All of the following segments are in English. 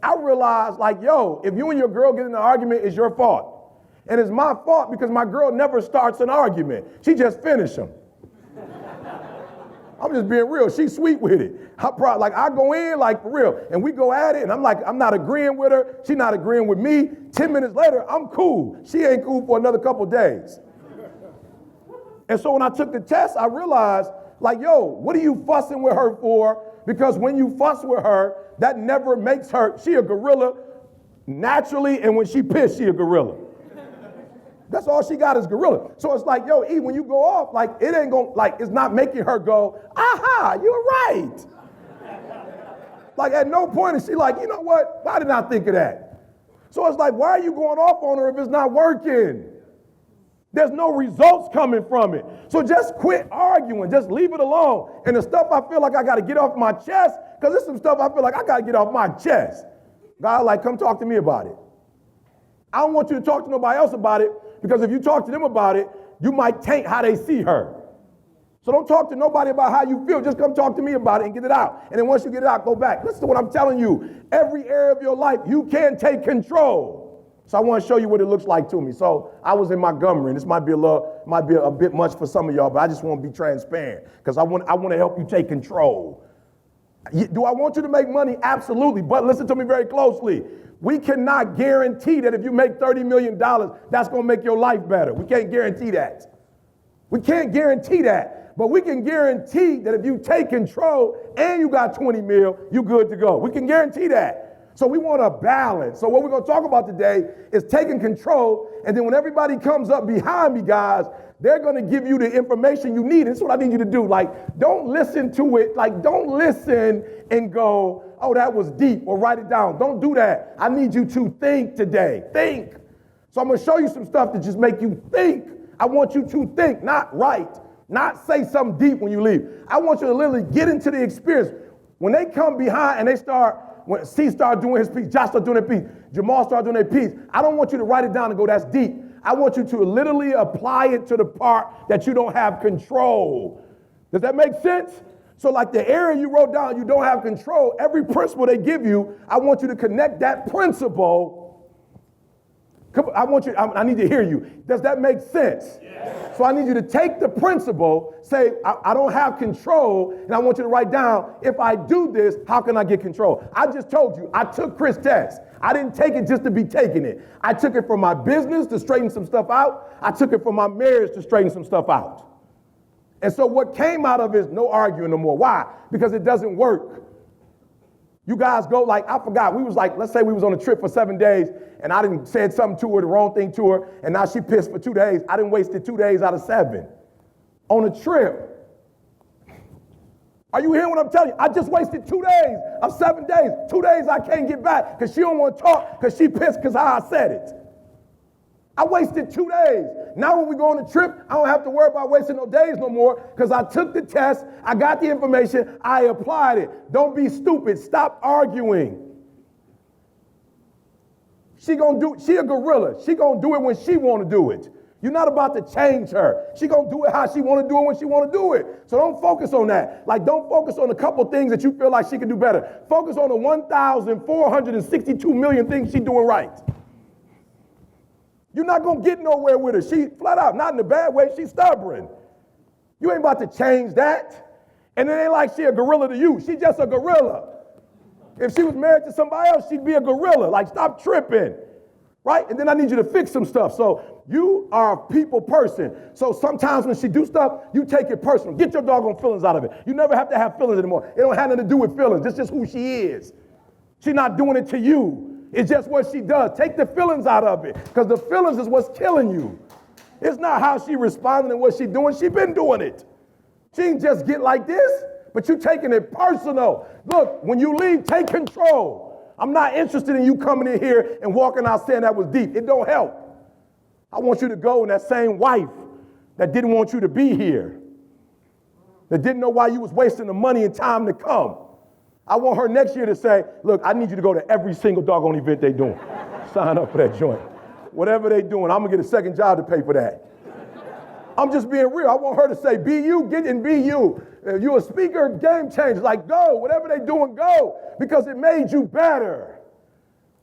I realized, like, yo, if you and your girl get in an argument, it's your fault. And it's my fault because my girl never starts an argument. She just finishes them. I'm just being real. She's sweet with it. I go in, like, for real, and we go at it, and I'm like, I'm not agreeing with her. She's not agreeing with me. 10 minutes later, I'm cool. She ain't cool for another couple days. And so when I took the test, I realized, like, yo, what are you fussing with her for? Because when you fuss with her, that never makes her, she a gorilla naturally, and when she pissed, she a gorilla. That's all she got is gorilla. So it's like, yo, E, when you go off, like, it ain't gonna, like, it's not making her go, aha, you're right. Like, at no point is she like, you know what? Why didn't I think of that? So it's like, why are you going off on her if it's not working? There's no results coming from it. So just quit arguing. Just leave it alone. And the stuff I feel like I got to get off my chest, because there's some stuff I feel like I got to get off my chest. God, like, come talk to me about it. I don't want you to talk to nobody else about it, because if you talk to them about it, you might taint how they see her. So don't talk to nobody about how you feel. Just come talk to me about it and get it out. And then once you get it out, go back. Listen to what I'm telling you. Every area of your life, you can take control. So I want to show you what it looks like to me. So I was in Montgomery, and this might be a bit much for some of y'all, but I just want to be transparent because I want to help you take control. Do I want you to make money? Absolutely. But listen to me very closely. We cannot guarantee that if you make $30 million, that's going to make your life better. We can't guarantee that. We can't guarantee that. But we can guarantee that if you take control and you got 20 mil, you're good to go. We can guarantee that. So we want a balance. So what we're going to talk about today is taking control. And then when everybody comes up behind me, guys, they're going to give you the information you need. This is what I need you to do. Like, don't listen to it. Like, don't listen and go, oh, that was deep, or write it down. Don't do that. I need you to think today. Think. So I'm going to show you some stuff that just make you think. I want you to think, not write, not say something deep when you leave. I want you to literally get into the experience. When they come behind and they start, when C start doing his piece, Josh start doing their piece, Jamal start doing their piece, I don't want you to write it down and go, that's deep. I want you to literally apply it to the part that you don't have control. Does that make sense? So like the area you wrote down, you don't have control, every principle they give you, I want you to connect that principle. I need to hear you. Does that make sense? Yes. So I need you to take the principle, say, I don't have control, and I want you to write down, if I do this, how can I get control? I just told you, I took Chris' test. I didn't take it just to be taking it. I took it for my business to straighten some stuff out. I took it for my marriage to straighten some stuff out. And so what came out of it is no arguing no more. Why? Because it doesn't work. You guys go like, I forgot, we was like, let's say we was on a trip for 7 days and I didn't said something to her, the wrong thing to her, and now she pissed for 2 days. I didn't waste 2 days out of 7 on a trip. Are you hearing what I'm telling you? I just wasted 2 days of 7 days. 2 days I can't get back because she don't want to talk because she pissed because how I said it. I wasted 2 days. Now when we go on a trip, I don't have to worry about wasting no days no more because I took the test, I got the information, I applied it. Don't be stupid. Stop arguing. She a gorilla. She gonna do it when she wanna do it. You're not about to change her. She gonna do it how she wanna do it when she wanna do it. So don't focus on that. Like, don't focus on a couple things that you feel like she can do better. Focus on the 1,462 million things she's doing right. You're not going to get nowhere with her. She flat out, not in a bad way, she's stubborn. You ain't about to change that. And it ain't like she a gorilla to you. She just a gorilla. If she was married to somebody else, she'd be a gorilla. Like, stop tripping, right? And then I need you to fix some stuff. So you are a people person. So sometimes when she do stuff, you take it personal. Get your doggone feelings out of it. You never have to have feelings anymore. It don't have nothing to do with feelings. It's just who she is. She's not doing it to you. It's just what she does. Take the feelings out of it because the feelings is what's killing you. It's not how she responding and what she doing. She been doing it. She didn't just get like this, but you taking it personal. Look, when you leave, take control. I'm not interested in you coming in here and walking out saying that was deep. It don't help. I want you to go in that same wife that didn't want you to be here, that didn't know why you was wasting the money and time to come. I want her next year to say, look, I need you to go to every single doggone event they doing. Sign up for that joint. Whatever they doing, I'm going to get a second job to pay for that. I'm just being real. I want her to say, be you, get and be you. If you're a speaker, game changer, like go. Whatever they doing, go. Because it made you better.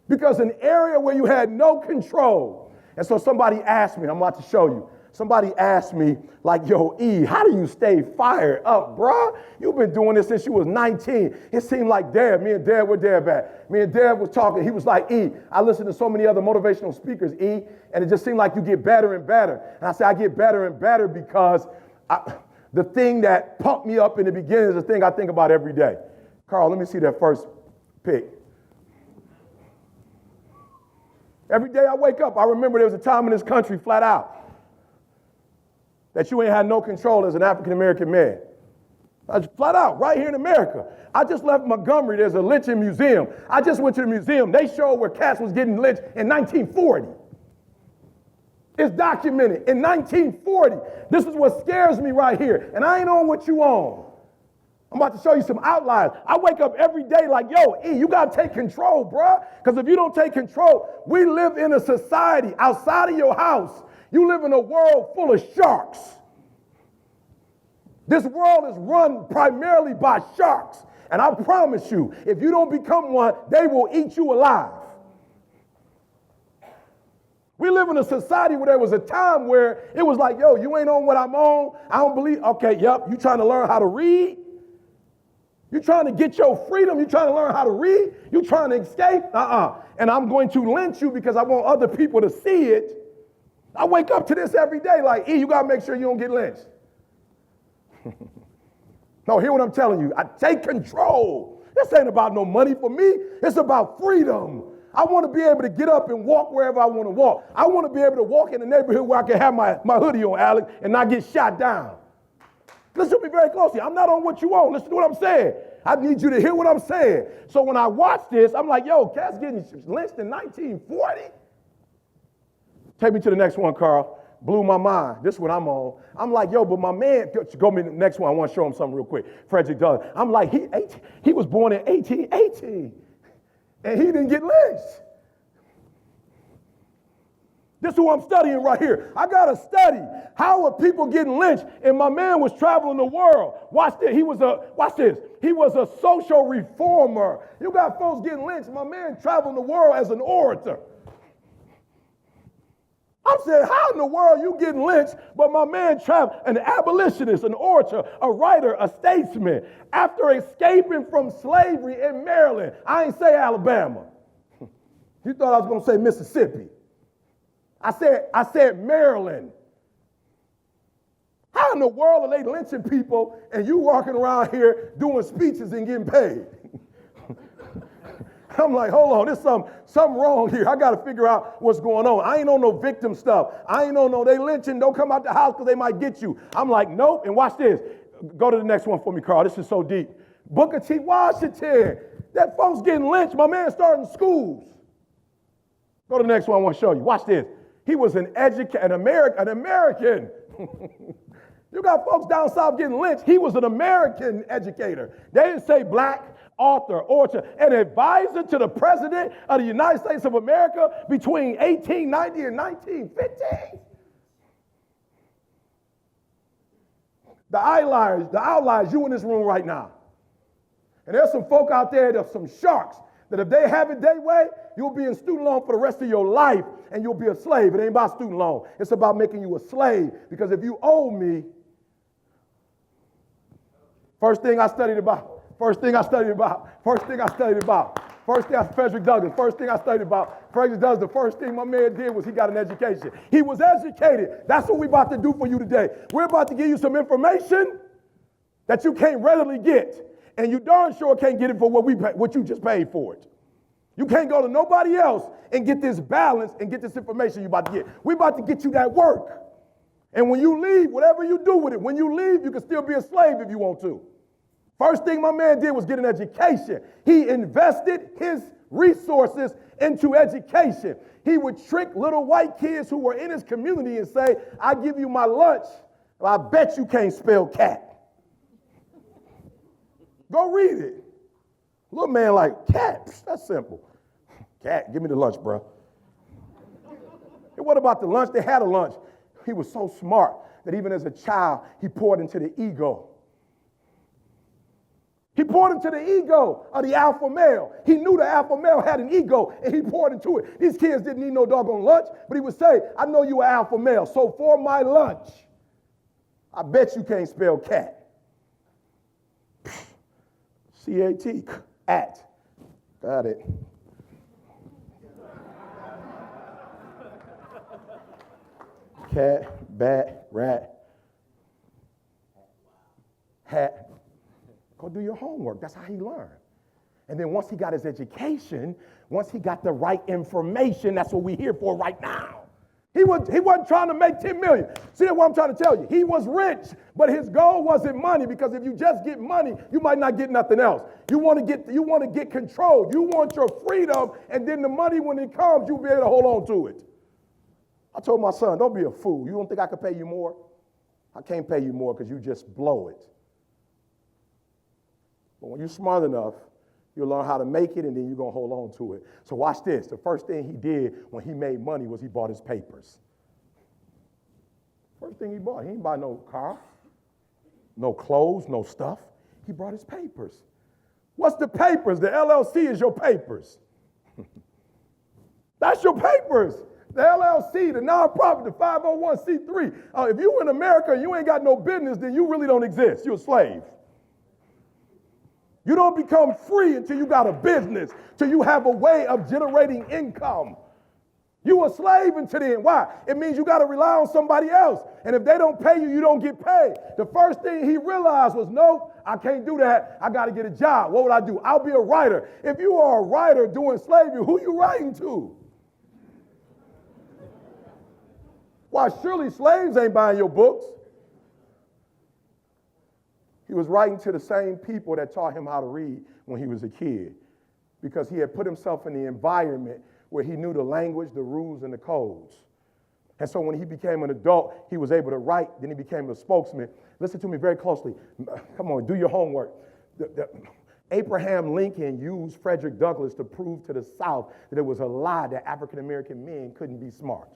Because an area where you had no control. And so somebody asked me, I'm about to show you. Somebody asked me, like, yo, E, how do you stay fired up, bruh? You've been doing this since you was 19. It seemed like Dad, me and Dad, where Dad at? Me and Dad was talking. He was like, E, I listen to so many other motivational speakers, E, and it just seemed like you get better and better. And I said, I get better and better because the thing that pumped me up in the beginning is the thing I think about every day. Carl, let me see that first pic. Every day I wake up, I remember there was a time in this country, flat out, that you ain't had no control as an African-American man. Flat out, right here in America. I just left Montgomery, there's a lynching museum. I just went to the museum. They showed where cats was getting lynched in 1940. It's documented in 1940. This is what scares me right here. And I ain't on what you on. I'm about to show you some outliers. I wake up every day like, yo, E, you got to take control, bruh. Because if you don't take control, we live in a society outside of your house. You live in a world full of sharks. This world is run primarily by sharks. And I promise you, if you don't become one, they will eat you alive. We live in a society where there was a time where it was like, yo, you ain't on what I'm on. I don't believe. Okay, yep, you trying to learn how to read? You trying to get your freedom? You trying to learn how to read? You trying to escape? And I'm going to lynch you because I want other people to see it. I wake up to this every day like, E, you got to make sure you don't get lynched. No, hear what I'm telling you. I take control. This ain't about no money for me. It's about freedom. I want to be able to get up and walk wherever I want to walk. I want to be able to walk in the neighborhood where I can have my hoodie on, Alex, and not get shot down. Listen to me very closely. I'm not on what you want. Listen to what I'm saying. I need you to hear what I'm saying. So when I watch this, I'm like, yo, cat's getting lynched in 1940? Take me to the next one, Carl. Blew my mind. This is what I'm on. I'm like, yo, but my man, go me to the next one. I want to show him something real quick. Frederick Douglass. I'm like, he was born in 1818, and he didn't get lynched. This is who I'm studying right here. I got to study. How are people getting lynched? And my man was traveling the world. Watch this. Watch this. He was a social reformer. You got folks getting lynched. My man traveling the world as an orator. I'm saying, how in the world you getting lynched, but my man traveled, an abolitionist, an orator, a writer, a statesman, after escaping from slavery in Maryland. I ain't say Alabama. You thought I was going to say Mississippi. I said Maryland. How in the world are they lynching people and you walking around here doing speeches and getting paid? I'm like, hold on, there's something wrong here. I got to figure out what's going on. I ain't on no victim stuff. I ain't on no they lynching. Don't come out the house because they might get you. I'm like, nope. And watch this. Go to the next one for me, Carl. This is so deep. Booker T. Washington. That folks getting lynched. My man starting schools. Go to the next one I want to show you. Watch this. He was an American. You got folks down south getting lynched. He was an American educator. They didn't say black, author, orator, an advisor to the president of the United States of America between 1890 and 1915. The outliers, you in this room right now. And there's some folk out there, there's some sharks, that if they have it their way, you'll be in student loan for the rest of your life and you'll be a slave. It ain't about student loan. It's about making you a slave. Because if you owe me, Frederick Douglass, Frederick Douglass, the first thing my man did was he got an education. He was educated. That's what we're about to do for you today. We're about to give you some information that you can't readily get. And you darn sure can't get it for what you just paid for it. You can't go to nobody else and get this balance and get this information you're about to get. We're about to get you that work. And when you leave, whatever you do with it, when you leave, you can still be a slave if you want to. First thing my man did was get an education. He invested his resources into education. He would trick little white kids who were in his community and say, I give you my lunch, I bet you can't spell cat. Go read it. Little man like, cat, that's simple. Cat, give me the lunch, bro. And what about the lunch? They had a lunch. He was so smart that even as a child, he poured into the ego. He poured into the ego of the alpha male. He knew the alpha male had an ego, and he poured into it. These kids didn't need no doggone lunch, but he would say, I know you an alpha male, so for my lunch, I bet you can't spell cat. C-A-T, at. Got it. Cat, bat, rat, hat. Go do your homework. That's how he learned. And then once he got his education, once he got the right information, that's what we're here for right now. He wasn't trying to make 10 million. See, that's what I'm trying to tell you. He was rich, but his goal wasn't money, because if you just get money, you might not get nothing else. You want to get control. You want your freedom, and then the money, when it comes, you'll be able to hold on to it. I told my son, don't be a fool. You don't think I could pay you more? I can't pay you more because you just blow it. But when you're smart enough, you'll learn how to make it, and then you're going to hold on to it. So watch this. The first thing he did when he made money was he bought his papers. First thing he bought, he didn't buy no car, no clothes, no stuff. He brought his papers. What's the papers? The LLC is your papers. That's your papers. The LLC, the nonprofit, the 501c3. If you in America and you ain't got no business, then you really don't exist. You're a slave. You don't become free until you got a business, till you have a way of generating income. You a slave until then. Why? It means you got to rely on somebody else. And if they don't pay you, you don't get paid. The first thing he realized was, no, I can't do that. I got to get a job. What would I do? I'll be a writer. If you are a writer doing slavery, who you writing to? Why, surely slaves ain't buying your books. He was writing to the same people that taught him how to read when he was a kid, because he had put himself in the environment where he knew the language, the rules, and the codes. And so when he became an adult, he was able to write. Then he became a spokesman. Listen to me very closely. Come on, do your homework. Abraham Lincoln used Frederick Douglass to prove to the South that it was a lie that African-American men couldn't be smart.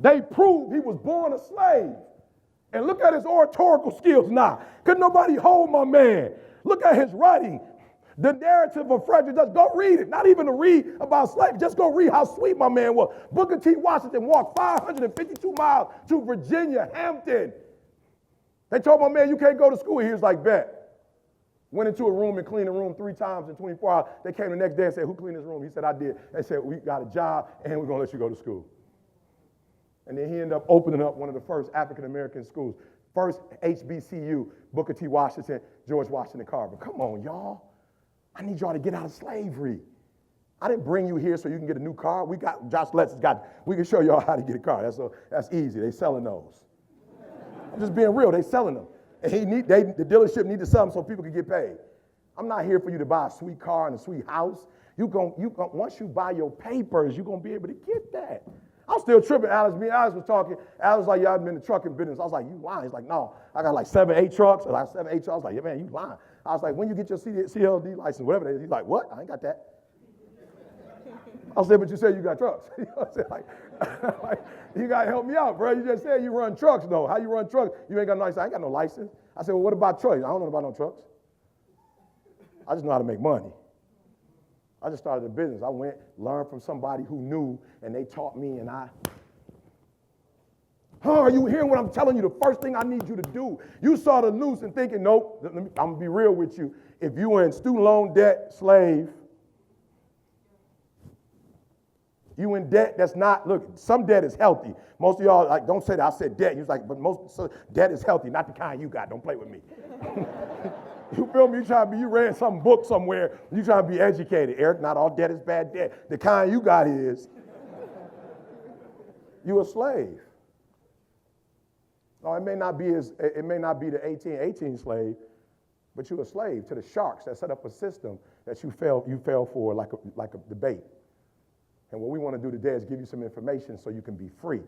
They proved he was born a slave. And look at his oratorical skills now. Couldn't nobody hold my man. Look at his writing. The narrative of Frederick Douglass. Go read it. Not even to read about slavery. Just go read how sweet my man was. Booker T. Washington walked 552 miles to Virginia, Hampton. They told my man, you can't go to school. He was like, bet. Went into a room and cleaned the room 3 times in 24 hours. They came the next day and said, who cleaned this room? He said, I did. They said, we got a job and we're going to let you go to school. And then he ended up opening up one of the first African-American schools. First HBCU, Booker T. Washington, George Washington Carver. Come on, y'all. I need y'all to get out of slavery. I didn't bring you here so you can get a new car. We can show y'all how to get a car. That's easy. They selling those. I'm just being real. They selling them. And the dealership need to sell them so people can get paid. I'm not here for you to buy a sweet car and a sweet house. Once you buy your papers, you're going to be able to get that. I'm still tripping, Alex. Me and Alex was talking. Alex was like, yeah, I've been in the trucking business. I was like, you lying? He's like, no, I got like 7, 8 trucks. I was like, yeah, man, you lying. I was like, when you get your CLD license, whatever it is. He's like, what? I ain't got that. I said, but you said you got trucks. I said, like, you got to help me out, bro. You just said you run trucks, though. How you run trucks? You ain't got no license. I ain't got no license. I said, well, what about trucks? I don't know about no trucks. I just know how to make money. I just started a business. I went, learned from somebody who knew, and they taught me, and are you hearing what I'm telling you? The first thing I need you to do, you saw the noose and thinking, nope, I'm going to be real with you. If you were in student loan debt, slave, you in debt that's not, look, some debt is healthy. Most of y'all, like, don't say that. I said debt. You was like, but debt is healthy, not the kind you got. Don't play with me. You feel me? You read some book somewhere. You trying to be educated. Eric, not all debt is bad debt. The kind you got is you a slave. No, it may not be the 18 slave, but you're a slave to the sharks that set up a system that you fell for like a debate. And what we want to do today is give you some information so you can be free.